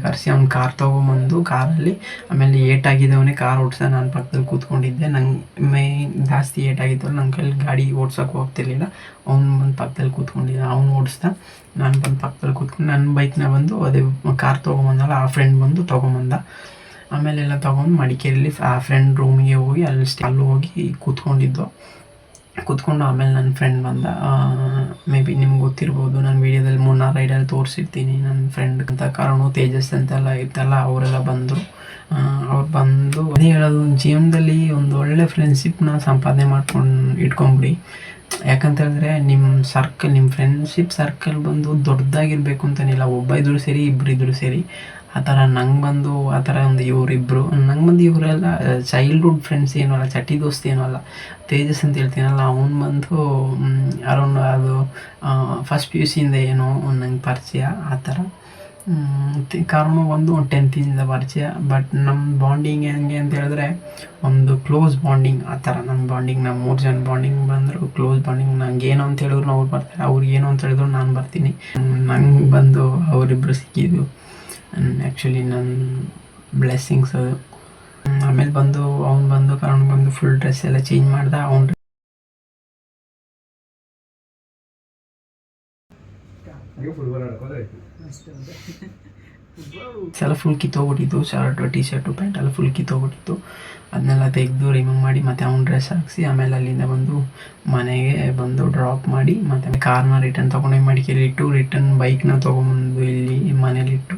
ಕರೆಸಿ ಅವ್ನ ಕಾರ್ ತೊಗೊಂಬಂದು ಕಾರಲ್ಲಿ, ಆಮೇಲೆ ಏಟಾಗಿದ್ದವನೇ ಕಾರ್ ಓಡಿಸ್ದ. ನಾನು ಪಕ್ಕದಲ್ಲಿ ಕೂತ್ಕೊಂಡಿದ್ದೆ. ನಂಗೆ ಜಾಸ್ತಿ ಏಟಾಗಿತ್ತು, ನನ್ನ ಕೈಲಿ ಗಾಡಿ ಓಡ್ಸೋಕೆ ಹೋಗ್ತಿರ್ಲಿಲ್ಲ. ಅವ್ನು ಬಂದು ಪಕ್ಕದಲ್ಲಿ ಕೂತ್ಕೊಂಡಿದ್ದ, ಅವ್ನು ಓಡಿಸ್ದ. ನಾನು ಬಂದು ಪಕ್ಕದಲ್ಲಿ ಕೂತ್ಕೊಂಡು ನನ್ನ ಬೈಕ್ನ ಬಂದು ಅದೇ ಕಾರ್ ತೊಗೊಂಬಂದಲ್ಲ, ಆ ಫ್ರೆಂಡ್ ಬಂದು ತೊಗೊಂಬಂದ. ಆಮೇಲೆಲ್ಲ ತೊಗೊಂಡು ಮಡಿಕೇರಿಯಲ್ಲಿ ಆ ಫ್ರೆಂಡ್ ರೂಮಿಗೆ ಹೋಗಿ ಅಲ್ಲಿ ಹೋಗಿ ಕೂತ್ಕೊಂಡು ಆಮೇಲೆ ನನ್ನ ಫ್ರೆಂಡ್ ಬಂದ. ಮೇ ಬಿ ನಿಮ್ಗೆ ಗೊತ್ತಿರ್ಬೋದು, ನಾನು ವೀಡಿಯೋದಲ್ಲಿ ಮುನ್ನಾರ್ ರೈಡಲ್ಲಿ ತೋರಿಸಿರ್ತೀನಿ. ನನ್ನ ಫ್ರೆಂಡ್ ಅಂತ ಕಾರಣ ತೇಜಸ್ ಅಂತೆಲ್ಲ ಇರ್ತಲ್ಲ, ಅವರೆಲ್ಲ ಬಂದರು. ಅವ್ರು ಬಂದು ಅದೇ ಹೇಳೋದು, ಜೀವನದಲ್ಲಿ ಒಂದು ಒಳ್ಳೆ ಫ್ರೆಂಡ್ಶಿಪ್ನ ಸಂಪಾದನೆ ಮಾಡ್ಕೊಂಡು ಇಟ್ಕೊಂಬಿಡಿ. ಯಾಕಂತ ಹೇಳಿದ್ರೆ ನಿಮ್ಮ ಫ್ರೆಂಡ್ಶಿಪ್ ಸರ್ಕಲ್ ಬಂದು ದೊಡ್ಡದಾಗಿರ್ಬೇಕು ಅಂತೇನಿಲ್ಲ. ಒಬ್ಬ ಇದ್ರು ಸರಿ, ಇಬ್ಬರಿದ್ರು ಸರಿ. ಆ ಥರ ನಂಗೆ ಬಂದು ಆ ಥರ ಒಂದು ಇವರಿಬ್ಬರು ನಂಗೆ ಬಂದು ಇವರೆಲ್ಲ ಚೈಲ್ಡ್ಹುಡ್ ಫ್ರೆಂಡ್ಸ್ ಏನೂ ಅಲ್ಲ, ಚಟಿ ದೋಸ್ತಿ ಏನೂ ಅಲ್ಲ. ತೇಜಸ್ ಅಂತ ಹೇಳ್ತೀನಲ್ಲ, ಅವ್ನು ಬಂದು ಅರೌಂಡ್ ಅದು ಫಸ್ಟ್ ಪಿ ಯು ಸಿಯಿಂದ ಏನೋ ನಂಗೆ ಪರಿಚಯ ಆ ಥರ. ಕಾರಣ ಒಂದು 10th ಪರಿಚಯ. ಬಟ್ ನಮ್ಮ ಬಾಂಡಿಂಗ್ ಹೆಂಗೆ ಅಂತ ಹೇಳಿದ್ರೆ ಒಂದು ಕ್ಲೋಸ್ ಬಾಂಡಿಂಗ್ ಆ ಥರ. ನಮ್ಮ ಬಾಂಡಿಂಗ್, ನಮ್ಮ 3 ಜನ ಬಾಂಡಿಂಗ್ ಬಂದರು ಕ್ಲೋಸ್ ಬಾಂಡಿಂಗ್. ನಂಗೆ ಏನು ಅಂತ ಹೇಳಿದ್ರು ಅವ್ರು ಬರ್ತಾರೆ, ಅವ್ರಿಗೆ ಏನು ಅಂತ ಹೇಳಿದ್ರು ನಾನು ಬರ್ತೀನಿ. ನಂಗೆ ಬಂದು ಅವರಿಬ್ಬರು ಸಿಕ್ಕಿದ್ದು ಆ್ಯಕ್ಚುಲಿ ನನ್ನ ಬ್ಲೆಸ್ಸಿಂಗ್ಸ್ ಅದು. ಆಮೇಲೆ ಬಂದು ಅವ್ನು ಬಂದು ಕಾರಣ ಬಂದು ಫುಲ್ ಡ್ರೆಸ್ ಎಲ್ಲ ಚೇಂಜ್ ಮಾಡ್ದೆ. ಅವ್ನು ಎಲ್ಲ ಫುಲ್ ಕಿತ್ತೋಗ್ಬಿಟ್ಟಿತ್ತು, ಶರ್ಟು ಟಿ ಶರ್ಟು ಪ್ಯಾಂಟ್ ಎಲ್ಲ ಫುಲ್ ಕಿತ್ತೋಗ್ಬಿಟ್ಟಿತ್ತು. ಅದನ್ನೆಲ್ಲ ತೆಗೆದು ರಿಮೂವ್ ಮಾಡಿ ಮತ್ತೆ ಅವ್ನು ಡ್ರೆಸ್ ಹಾಕಿಸಿ ಆಮೇಲೆ ಅಲ್ಲಿಂದ ಬಂದು ಮನೆಗೆ ಬಂದು ಡ್ರಾಪ್ ಮಾಡಿ ಮತ್ತು ಕಾರ್ನ ರಿಟರ್ನ್ ತೊಗೊಂಡೋಗಿ ಮಡಿಕೇರಿ ಇಟ್ಟು, ರಿಟರ್ನ್ ಬೈಕ್ನ ತೊಗೊಂಬಂದು ಇಲ್ಲಿ ಮನೇಲಿಟ್ಟು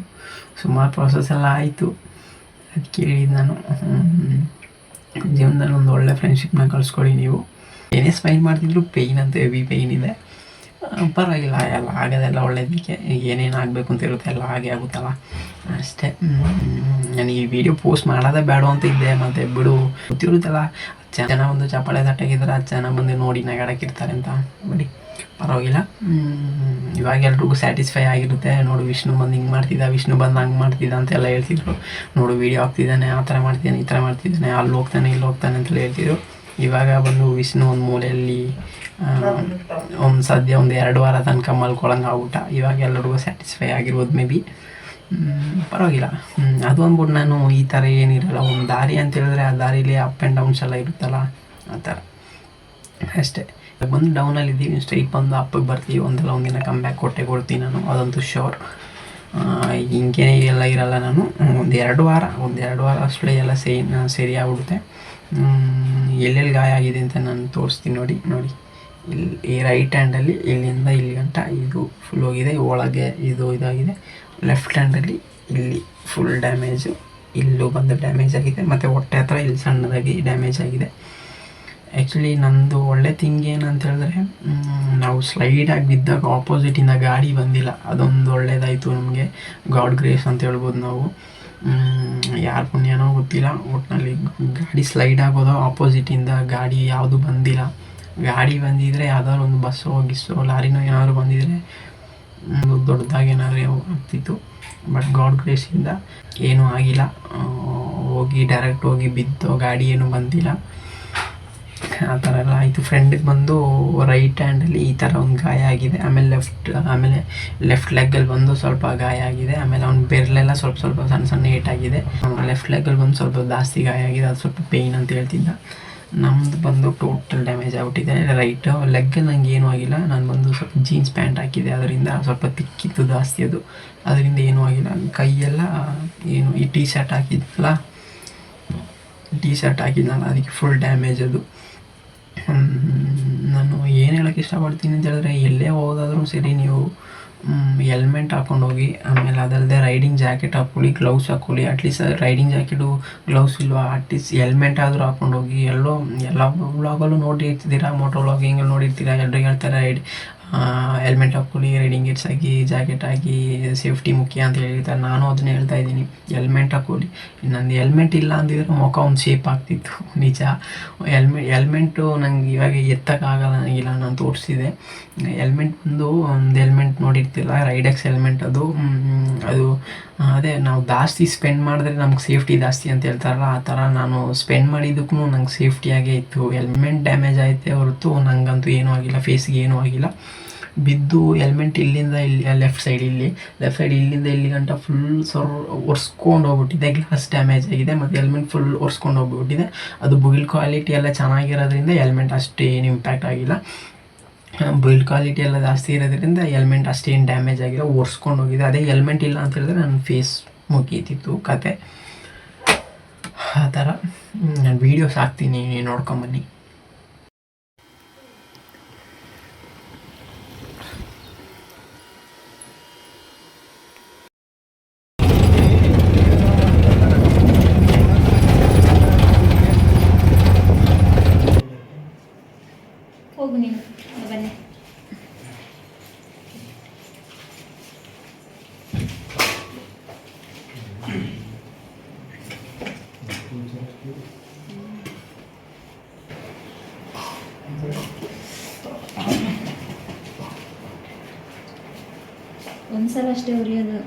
ಸುಮಾರು ಪ್ರಾಸೆಸ್ ಎಲ್ಲ ಆಯಿತು. ಅದಕ್ಕೆ ಹೇಳಿದ್ದು ನಾನು, ಜೀವನದಲ್ಲಿ ಒಂದು ಒಳ್ಳೆ ಫ್ರೆಂಡ್ಶಿಪ್ನ ಕಳಿಸ್ಕೊಡಿ ನೀವು. ಏನೇ ಸ್ಮೈಲ್ ಮಾಡ್ತಿದ್ರು ಪೇಯ್ನ್ ಅಂತ ಹೆವಿ ಪೇಯ್ನ್ ಇದೆ, ಪರವಾಗಿಲ್ಲ, ಎಲ್ಲ ಆಗೋದೆಲ್ಲ ಒಳ್ಳೇದಕ್ಕೆ. ಏನೇನು ಆಗಬೇಕು ಅಂತ ಇರುತ್ತೆ ಎಲ್ಲ ಹಾಗೆ ಆಗುತ್ತಲ್ಲ ಅಷ್ಟೇ. ನನಗೆ ಈ ವಿಡಿಯೋ ಪೋಸ್ಟ್ ಮಾಡೋದೇ ಬೇಡ ಅಂತ ಇದ್ದೆ, ಮತ್ತು ಬಿಡು ಗೊತ್ತಿರುತ್ತಲ್ಲ, ಜನ ಒಂದು ಚಪ್ಪಾಳೆ ತಟ್ಟಾಗಿದ್ದಾರೆ, 10 ಜನ ಬಂದು ನೋಡಿ ನಗಾಡಕ್ಕಿರ್ತಾರೆ ಅಂತ. ಬಿಡಿ ಪರವಾಗಿಲ್ಲ. ಇವಾಗ ಎಲ್ರಿಗೂ ಸ್ಯಾಟಿಸ್ಫೈ ಆಗಿರುತ್ತೆ. ನೋಡು ವಿಷ್ಣು ಬಂದು ಹಿಂಗೆ ಮಾಡ್ತಿದ್ದ, ವಿಷ್ಣು ಬಂದು ಹಂಗೆ ಮಾಡ್ತಿದ್ದ ಅಂತೆಲ್ಲ ಹೇಳ್ತಿದ್ರು. ನೋಡು ವೀಡಿಯೋ ಹಾಕ್ತಿದ್ದಾನೆ, ಆ ಥರ ಮಾಡ್ತಿದ್ದಾನೆ, ಈ ಥರ ಮಾಡ್ತಿದ್ದಾನೆ, ಅಲ್ಲಿ ಹೋಗ್ತಾನೆ ಇಲ್ಲಿ ಹೋಗ್ತಾನೆ ಅಂತೆಲ್ಲ ಹೇಳ್ತಿದ್ರು. ಇವಾಗ ಬಂದು ವಿಷ್ಣು ಒಂದು ಮೂಲೆಯಲ್ಲಿ ಸದ್ಯ ಒಂದು 2 ವಾರ ತನಕ ಮಲ್ಕೊಳಂಗೆ ಆಗ್ಬಿಟ್ಟ. ಇವಾಗ ಎಲ್ಲರಿಗೂ ಸ್ಯಾಟಿಸ್ಫೈ ಆಗಿರ್ಬೋದು ಮೇ ಬಿ. ಪರವಾಗಿಲ್ಲ. ಅದು ಅಂದ್ಬಿಟ್ಟು ನಾನು ಈ ಥರ ಏನಿರಲ್ಲ, ಒಂದು ದಾರಿ ಅಂತ ಹೇಳಿದ್ರೆ ಆ ದಾರಿಲಿ ಅಪ್ ಆ್ಯಂಡ್ ಡೌನ್ಸ್ ಎಲ್ಲ ಇರುತ್ತಲ್ಲ ಆ ಥರ ಅಷ್ಟೇ. ಬಂದು ಡೌನಲ್ಲಿದ್ದೀವಿ, ಸ್ಟ್ರೈಟ್ ಬಂದು ಅಪ್ಪಗೆ ಬರ್ತೀವಿ. ಒಂದಿನ ಕಮ್ ಬ್ಯಾಕ್ ಕೊಡ್ತೀನಿ ನಾನು, ಅದಂತೂ ಶೋರ್. ಹಿಂಗೆ ಎಲ್ಲ ಇರಲ್ಲ ನಾನು. ಒಂದು 2 ವಾರ ಅಷ್ಟೇ ಎಲ್ಲ ಸರಿ ಆಗ್ಬಿಡುತ್ತೆ. ಎಲ್ಲೆಲ್ಲಿ ಗಾಯ ಆಗಿದೆ ಅಂತ ನಾನು ತೋರಿಸ್ತೀನಿ. ನೋಡಿ ಇಲ್ಲಿ ಈ ರೈಟ್ ಹ್ಯಾಂಡಲ್ಲಿ ಇಲ್ಲಿಂದ ಇಲ್ಲಿ ಗಂಟ ಇದು ಫುಲ್ ಹೋಗಿದೆ, ಒಳಗೆ ಇದು ಇದಾಗಿದೆ. ಲೆಫ್ಟ್ ಹ್ಯಾಂಡಲ್ಲಿ ಇಲ್ಲಿ ಫುಲ್ ಡ್ಯಾಮೇಜು, ಇಲ್ಲೂ ಬಂದು ಡ್ಯಾಮೇಜ್ ಆಗಿದೆ, ಮತ್ತು ಹೊಟ್ಟೆ ಹತ್ರ ಇಲ್ಲಿ ಸಣ್ಣದಾಗಿ ಡ್ಯಾಮೇಜ್ ಆಗಿದೆ. ಆ್ಯಕ್ಚುಲಿ ನಂದು ಒಳ್ಳೆ ಥಿಂಗ್ ಏನಂತ ಹೇಳಿದ್ರೆ, ನಾವು ಸ್ಲೈಡಾಗಿ ಬಿದ್ದಾಗ ಆಪೋಸಿಟಿಂದ ಗಾಡಿ ಬಂದಿಲ್ಲ, ಅದೊಂದು ಒಳ್ಳೇದಾಯಿತು ನಮಗೆ. ಗಾಡ್ ಗ್ರೇಸ್ ಅಂತ ಹೇಳ್ಬೋದು ನಾವು. ಯಾರು ಪುಣ್ಯನೋ ಗೊತ್ತಿಲ್ಲ, ಒಟ್ಟಿನಲ್ಲಿ ಗಾಡಿ ಸ್ಲೈಡ್ ಆಗೋದು, ಆಪೋಸಿಟಿಂದ ಗಾಡಿ ಯಾವುದು ಬಂದಿಲ್ಲ. ಗಾಡಿ ಬಂದಿದ್ದರೆ ಯಾವ್ದಾದ್ರು ಒಂದು ಬಸ್ಸೋ ಗಿಸ್ಸೋ ಲಾರಿನೋ ಏನಾದರೂ ಬಂದಿದ್ದರೆ ದೊಡ್ಡದಾಗಿ ಏನಾದರೂ ಆಗ್ತಿತ್ತು. ಬಟ್ ಗಾಡ್ ಗ್ರೇಸಿಂದ ಏನೂ ಆಗಿಲ್ಲ. ಡೈರೆಕ್ಟ್ ಹೋಗಿ ಬಿದ್ದು ಗಾಡಿ ಏನೂ ಬಂದಿಲ್ಲ, ಆ ಥರ ಎಲ್ಲ ಆಯಿತು. ಫ್ರೆಂಡಿಗೆ ಬಂದು ರೈಟ್ ಹ್ಯಾಂಡಲ್ಲಿ ಈ ಥರ ಒಂದು ಗಾಯ ಆಗಿದೆ. ಆಮೇಲೆ ಲೆಫ್ಟ್ ಲೆಗ್ಗಲ್ಲಿ ಬಂದು ಸ್ವಲ್ಪ ಗಾಯ ಆಗಿದೆ. ಆಮೇಲೆ ಅವ್ನ ಬೆರಳೆಲ್ಲ ಸ್ವಲ್ಪ ಸಣ್ಣ ಏಟಾಗಿದೆ. ಲೆಫ್ಟ್ ಲೆಗ್ಗಲ್ಲಿ ಬಂದು ಸ್ವಲ್ಪ ಜಾಸ್ತಿ ಗಾಯ ಆಗಿದೆ, ಅದು ಸ್ವಲ್ಪ ಪೇಯ್ನ್ ಅಂತ ಹೇಳ್ತಿದ್ದ. ನಮ್ಮದು ಬಂದು ಟೋಟಲ್ ಡ್ಯಾಮೇಜ್ ಆಗಿಬಿಟ್ಟಿದೆ. ರೈಟ್ ಲೆಗ್ಗಲ್ಲಿ ನಂಗೆ ಏನೂ ಆಗಿಲ್ಲ. ನಾನು ಬಂದು ಸ್ವಲ್ಪ ಜೀನ್ಸ್ ಪ್ಯಾಂಟ್ ಹಾಕಿದ್ದೆ, ಅದರಿಂದ ಸ್ವಲ್ಪ ತಿಕ್ಕಿತ್ತು ಜಾಸ್ತಿ, ಅದರಿಂದ ಏನೂ ಆಗಿಲ್ಲ. ಕೈಯೆಲ್ಲ ಏನು ಈ ಟೀ ಶರ್ಟ್ ಹಾಕಿದ್ನಲ್ಲ ಅದಕ್ಕೆ ಫುಲ್ ಡ್ಯಾಮೇಜ್ ಅದು. ನಾನು ಏನು ಹೇಳೋಕ್ಕೆ ಇಷ್ಟಪಡ್ತೀನಿ ಅಂತ ಹೇಳಿದ್ರೆ, ಎಲ್ಲೇ ಹೋಗೋದಾದ್ರೂ ಸರಿ ನೀವು ಹೆಲ್ಮೆಟ್ ಹಾಕ್ಕೊಂಡು ಹೋಗಿ. ಆಮೇಲೆ ಅದಲ್ಲದೆ ರೈಡಿಂಗ್ ಜಾಕೆಟ್ ಹಾಕ್ಕೊಳ್ಳಿ, ಗ್ಲೌಸ್ ಹಾಕ್ಕೊಳ್ಳಿ. ಅಟ್ಲೀಸ್ಟ್ ರೈಡಿಂಗ್ ಜಾಕೆಟು ಗ್ಲೌಸ್ ಇಲ್ವಾ, ಅಟ್ಲೀಸ್ಟ್ ಹೆಲ್ಮೆಟ್ ಆದರೂ ಹಾಕ್ಕೊಂಡು ಹೋಗಿ. ಎಲ್ಲ ವ್ಲಾಗಲ್ಲೂ ನೋಡಿರ್ತೀರ, ಮೋಟೋ ವ್ಲಾಗಿಂಗಲ್ಲಿ ನೋಡಿರ್ತೀರ, ಎಲ್ಲರೂ ಹೇಳ್ತಾರೆ ಹೆಲ್ಮೆಟ್ ಹಾಕ್ಕೊಳ್ಳಿ, ರೈಡಿಂಗ್ ಗಿಟ್ಸ್ ಹಾಕಿ, ಜಾಕೆಟ್ ಹಾಕಿ, ಸೇಫ್ಟಿ ಮುಖ್ಯ ಅಂತ ಹೇಳಿರ್ತಾರೆ. ನಾನು ಅದನ್ನೇ ಹೇಳ್ತಾ ಇದ್ದೀನಿ, ಹೆಲ್ಮೆಟ್ ಹಾಕ್ಕೊಳ್ಳಿ. ನಂದು ಹೆಲ್ಮೆಟ್ ಇಲ್ಲ ಅಂದಿದ್ರೆ ಮುಖ ಒಂದು ಶೇಪ್ ಆಗ್ತಿತ್ತು, ನಿಜ. ಹೆಲ್ಮೆಟ್ಟು ನಂಗೆ ಇವಾಗ ಎತ್ತಕ್ಕಾಗಲ್ಲ, ನನಗಿಲ್ಲ, ನಾನು ತೋರಿಸಿದೆ. ಹೆಲ್ಮೆಟ್ ಒಂದು ಹೆಲ್ಮೆಟ್ ನೋಡಿರ್ತಿಲ್ಲ, ರೈಡೆಕ್ಸ್ ಹೆಲ್ಮೆಟ್, ಅದು ಅದೇ ನಾವು ಜಾಸ್ತಿ ಸ್ಪೆಂಡ್ ಮಾಡಿದ್ರೆ ನಮ್ಗೆ ಸೇಫ್ಟಿ ಜಾಸ್ತಿ ಅಂತ ಹೇಳ್ತಾರಲ್ಲ, ಆ ಥರ ನಾನು ಸ್ಪೆಂಡ್ ಮಾಡಿದ್ದಕ್ಕೂ ನಂಗೆ ಸೇಫ್ಟಿಯಾಗೇ ಇತ್ತು. ಹೆಲ್ಮೆಟ್ ಡ್ಯಾಮೇಜ್ ಆಯಿತೆ ಹೊರತು ನನಗಂತೂ ಏನೂ ಆಗಿಲ್ಲ, ಫೇಸ್ಗೆ ಏನೂ ಆಗಿಲ್ಲ. ಬಿದ್ದು ಹೆಲ್ಮೆಟ್ ಇಲ್ಲಿಂದ ಇಲ್ಲಿ ಲೆಫ್ಟ್ ಸೈಡ್ ಇಲ್ಲಿಂದ ಇಲ್ಲಿ ಗಂಟ ಫುಲ್ ಒರೆಸ್ಕೊಂಡು ಹೋಗ್ಬಿಟ್ಟಿದೆ. ಗ್ಲಾಸ್ ಡ್ಯಾಮೇಜ್ ಆಗಿದೆ, ಮತ್ತು ಹೆಲ್ಮೆಟ್ ಫುಲ್ ಒರೆಸ್ಕೊಂಡು ಹೋಗ್ಬಿಟ್ಟಿದೆ. ಅದು ಬಿಲ್ಡ್ ಕ್ವಾಲಿಟಿ ಎಲ್ಲ ಚೆನ್ನಾಗಿರೋದ್ರಿಂದ ಹೆಲ್ಮೆಟ್ ಅಷ್ಟೇನು ಇಂಪ್ಯಾಕ್ಟ್ ಆಗಿಲ್ಲ. ಬಿಲ್ಡ್ ಕ್ವಾಲಿಟಿ ಎಲ್ಲ ಜಾಸ್ತಿ ಇರೋದ್ರಿಂದ ಹೆಲ್ಮೆಟ್ ಅಷ್ಟೇನು ಡ್ಯಾಮೇಜ್ ಆಗಿಲ್ಲ, ಒರೆಸ್ಕೊಂಡು ಹೋಗಿದೆ. ಅದೇ ಹೆಲ್ಮೆಟ್ ಇಲ್ಲ ಅಂತ ಹೇಳಿದ್ರೆ ನನ್ನ ಫೇಸ್ ಮುಗೀತಿತ್ತು ಕತೆ. ಆ ಥರ ನಾನು ವೀಡಿಯೋಸ್ ಹಾಕ್ತೀನಿ, ನೋಡ್ಕೊಂಬನ್ನಿ. ಒಂದ್ಸಲ ಅಷ್ಟೇ ಉರಿಯೋದು.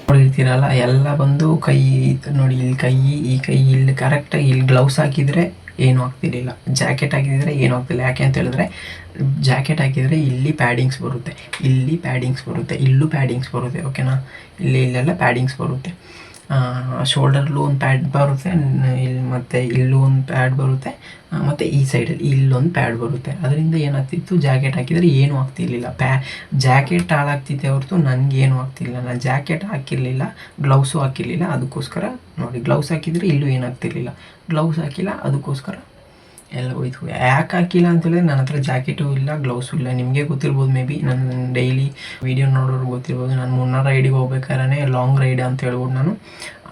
ನೋಡಿರ್ತೀರಲ್ಲ, ಎಲ್ಲ ಬಂದು ಕೈ ನೋಡಿ, ಇಲ್ಲಿ ಕೈ, ಈ ಕೈ ಇಲ್ಲಿ ಕರೆಕ್ಟಾಗಿ ಇಲ್ಲಿ ಗ್ಲೌಸ್ ಹಾಕಿದರೆ ಏನೂ ಆಗ್ತಿರ್ಲಿಲ್ಲ, ಜಾಕೆಟ್ ಹಾಕಿದರೆ ಏನೂ ಆಗ್ತಿಲ್ಲ. ಯಾಕೆ ಅಂತ ಹೇಳಿದ್ರೆ ಜಾಕೆಟ್ ಹಾಕಿದರೆ ಇಲ್ಲಿ ಪ್ಯಾಡಿಂಗ್ಸ್ ಬರುತ್ತೆ, ಇಲ್ಲಿ ಪ್ಯಾಡಿಂಗ್ಸ್ ಬರುತ್ತೆ, ಇಲ್ಲೂ ಪ್ಯಾಡಿಂಗ್ಸ್ ಬರುತ್ತೆ, ಓಕೆನಾ. ಇಲ್ಲೆಲ್ಲ ಪ್ಯಾಡಿಂಗ್ಸ್ ಬರುತ್ತೆ. ಶೋಲ್ಡರ್ಲು ಒಂದು ಪ್ಯಾಡ್ ಬರುತ್ತೆ, ಇಲ್ಲಿ ಮತ್ತು ಇಲ್ಲೂ ಒಂದು ಪ್ಯಾಡ್ ಬರುತ್ತೆ, ಮತ್ತು ಈ ಸೈಡಲ್ಲಿ ಇಲ್ಲೊಂದು ಪ್ಯಾಡ್ ಬರುತ್ತೆ. ಅದರಿಂದ ಏನಾಗ್ತಿತ್ತು, ಜಾಕೆಟ್ ಹಾಕಿದರೆ ಏನೂ ಆಗ್ತಿರ್ಲಿಲ್ಲ. ಜಾಕೆಟ್ ಹಾಳಾಗ್ತಿದ್ದೆ ಹೊರತು ನನಗೇನು ಆಗ್ತಿರಲಿಲ್ಲ. ನಾನು ಜಾಕೆಟ್ ಹಾಕಿರಲಿಲ್ಲ, ಗ್ಲೌಸು ಹಾಕಿರಲಿಲ್ಲ, ಅದಕ್ಕೋಸ್ಕರ ನೋಡಿ, ಗ್ಲೌಸ್ ಹಾಕಿದರೆ ಇಲ್ಲೂ ಏನಾಗ್ತಿರ್ಲಿಲ್ಲ. ಗ್ಲೌಸ್ ಹಾಕಿಲ್ಲ, ಅದಕ್ಕೋಸ್ಕರ ಎಲ್ಲ ಹೋಯ್ತು. ಯಾಕೆ ಹಾಕಿಲ್ಲ ಅಂತೇಳಿದ್ರೆ ನನ್ನ ಹತ್ರ ಜಾಕೆಟು ಇಲ್ಲ, ಗ್ಲೌಸು ಇಲ್ಲ. ನಿಮಗೆ ಗೊತ್ತಿರ್ಬೋದು, ಮೇ ಬಿ ನನ್ನ ಡೈಲಿ ವೀಡಿಯೋ ನೋಡೋರು ಗೊತ್ತಿರ್ಬೋದು. ನಾನು ಮುನ್ನಾರ್ ರೈಡಿಗೆ ಹೋಗ್ಬೇಕಾದ್ರೆ ಲಾಂಗ್ ರೈಡ್ ಅಂತ ಹೇಳ್ಬಿಟ್ಟು ನಾನು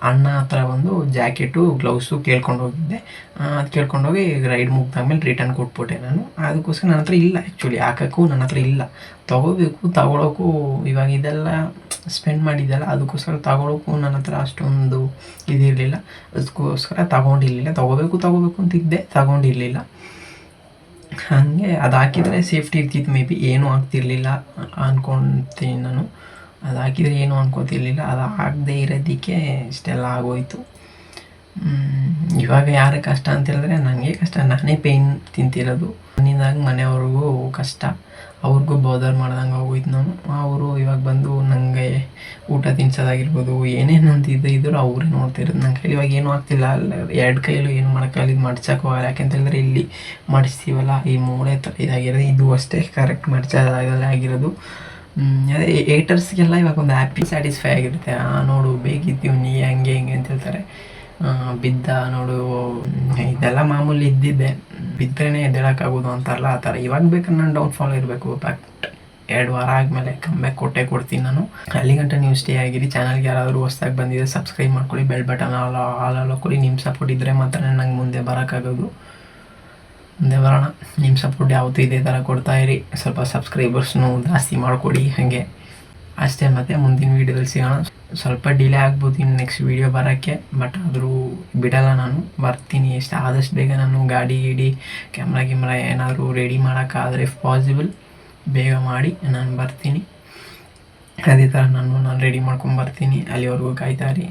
ಅಣ್ಣ ಹತ್ರ ಒಂದು ಜಾಕೆಟು ಗ್ಲೌಸು ಕೇಳ್ಕೊಂಡು ಹೋಗಿದ್ದೆ. ಅದು ಕೇಳ್ಕೊಂಡೋಗಿ ರೈಡ್ ಮುಗ್ದಾದ್ಮೇಲೆ ರಿಟರ್ನ್ ಕೊಟ್ಬಿಟ್ಟೆ ನಾನು. ಅದಕ್ಕೋಸ್ಕರ ನನ್ನ ಹತ್ರ ಇಲ್ಲ, ಆ್ಯಕ್ಚುಲಿ ಹಾಕೋಕ್ಕೂ ನನ್ನ ಹತ್ರ ಇಲ್ಲ. ತಗೊಳ್ಳೋಕ್ಕೂ ಇವಾಗ ಇದೆಲ್ಲ ಸ್ಪೆಂಡ್ ಮಾಡಿದ್ದೆಲ್ಲ, ಅದಕ್ಕೋಸ್ಕರ ತಗೊಳ್ಳೋಕ್ಕೂ ನನ್ನ ಹತ್ರ ಅಷ್ಟೊಂದು ಇದಿರಲಿಲ್ಲ. ಅದಕ್ಕೋಸ್ಕರ ತಗೊಂಡಿರಲಿಲ್ಲ. ತಗೋಬೇಕು ಅಂತಿದ್ದೆ, ತಗೊಂಡಿರಲಿಲ್ಲ. ಹಾಗೆ ಅದು ಹಾಕಿದರೆ ಸೇಫ್ಟಿ ಇರ್ತಿತ್ತು, ಮೇ ಬಿ ಏನೂ ಆಗ್ತಿರ್ಲಿಲ್ಲ ಅಂದ್ಕೊತೀನಿ ನಾನು. ಅದು ಹಾಕಿದರೆ ಏನೂ ಅನ್ಕೋತಿರ್ಲಿಲ್ಲ. ಅದು ಆಗದೆ ಇರೋದಕ್ಕೆ ಇಷ್ಟೆಲ್ಲ ಆಗೋಯಿತು. ಇವಾಗ ಯಾರ ಕಷ್ಟ ಅಂತ ಹೇಳಿದ್ರೆ ನನಗೆ ಕಷ್ಟ, ನಾನೇ ಪೇಯ್ನ್ ತಿಂತಿರೋದು. ನನ್ನಿಂದಾಗ ಮನೆಯವ್ರಿಗೂ ಕಷ್ಟ, ಅವ್ರಿಗೂ ಬೋದರ್ ಮಾಡ್ದಂಗೆ ಆಗೋಯ್ತು ನಾನು. ಅವರು ಇವಾಗ ಬಂದು ನನಗೆ ಊಟ ತಿನ್ಸೋದಾಗಿರ್ಬೋದು, ಏನೇನು ಇದ್ದರೂ ಅವರೇ ನೋಡ್ತಿರೋದು. ನನ್ನ ಕೈಲಿ ಇವಾಗ ಏನೂ ಆಗ್ತಿಲ್ಲ, ಎರಡು ಕೈಯಲ್ಲೂ ಏನು ಮಾಡೋಕ್ಕಾಗಲ್ಲ, ಇದು ಮಡ್ಚೋಕ್ಕೋಗಲ್ಲ. ಯಾಕೆಂತ ಹೇಳಿದ್ರೆ ಇಲ್ಲಿ ಮಡಿಸ್ತೀವಲ್ಲ, ಈ ಮೂಳೆ ಇದಾಗಿರೋದು, ಇದು ಅಷ್ಟೇ ಕರೆಕ್ಟ್ ಮಡ್ಚೋದಾಗಲ್ಲ ಆಗಿರೋದು. ಅದೇ ಏಟರ್ಸ್ಗೆಲ್ಲ ಇವಾಗ ಒಂದು ಹ್ಯಾಪಿ ಸ್ಯಾಟಿಸ್ಫೈ ಆಗಿರುತ್ತೆ. ನೋಡು ಬೇಕಿದ್ದೀವಿ ನೀ ಹಂಗೆ ಹಿಂಗೆ ಅಂತ ಹೇಳ್ತಾರೆ. ಬಿದ್ದ ನೋಡು, ಇದೆಲ್ಲ ಮಾಮೂಲಿ ಇದ್ದಿದ್ದೆ, ಬಿದ್ದರೆ ಎದ್ದೇಳೋಕ್ಕಾಗೋದು ಅಂತಾರಲ್ಲ ಆ ಥರ. ಇವಾಗ ಬೇಕಾದ್ರೆ ನಾನು ಡೌನ್ಫಾಲ್ ಇರಬೇಕು, ಬಟ್ 2 ವಾರ ಆದಮೇಲೆ ಕಮ್ಬ್ಯಾಕ್ ಕೊಡ್ತೀನಿ ನಾನು. ಅಲ್ಲಿಗಂಟ ನೀವು ಸ್ಟೇ ಆಗಿರಿ. ಚಾನಲ್ಗೆ ಯಾರಾದರೂ ಹೊಸ್ದಾಗಿ ಬಂದಿದೆ ಸಬ್ಸ್ಕ್ರೈಬ್ ಮಾಡ್ಕೊಳ್ಳಿ, ಬೆಲ್ ಬಟನ್ ಆಲ್ ಹಾಕ್ಕೊಳ್ಳಿ. ನಿಮ್ಮ ಸಪೋರ್ಟ್ ಇದ್ದರೆ ಮಾತ್ರ ನಂಗೆ ಮುಂದೆ ಬರೋಕ್ಕಾಗೋದು. ಮುಂದೆ ಬರೋಣ. ನಿಮ್ಮ ಸಪೋರ್ಟ್ ಯಾವತ್ತೂ ಇದೇ ಥರ ಕೊಡ್ತಾಯಿರಿ. ಸ್ವಲ್ಪ ಸಬ್ಸ್ಕ್ರೈಬರ್ಸ್ನು ಜಾಸ್ತಿ ಮಾಡಿಕೊಡಿ ಹಾಗೆ ಅಷ್ಟೇ. ಮತ್ತು ಮುಂದಿನ ವೀಡಿಯೋದಲ್ಲಿ ಸಿಗೋಣ. ಸ್ವಲ್ಪ ಡಿಲೇ ಆಗ್ಬೋದು ಇನ್ನು ನೆಕ್ಸ್ಟ್ ವೀಡಿಯೋ ಬರೋಕ್ಕೆ, ಬಟ್ ಆದರೂ ಬಿಡೋಲ್ಲ, ನಾನು ಬರ್ತೀನಿ. ಆದಷ್ಟು ಬೇಗ ನಾನು ಗಾಡಿ ಕ್ಯಾಮ್ರಾ ಏನಾದರೂ ರೆಡಿ ಮಾಡೋಕ್ಕಾದರೆ ಇಫ್ ಪಾಸಿಬಲ್ ಬೇಗ ಮಾಡಿ ನಾನು ಬರ್ತೀನಿ. ಅದೇ ಥರ ನಾನು ರೆಡಿ ಮಾಡ್ಕೊಂಡು ಬರ್ತೀನಿ. ಅಲ್ಲಿವರೆಗೂ ಕಾಯ್ತಾಯಿರಿ.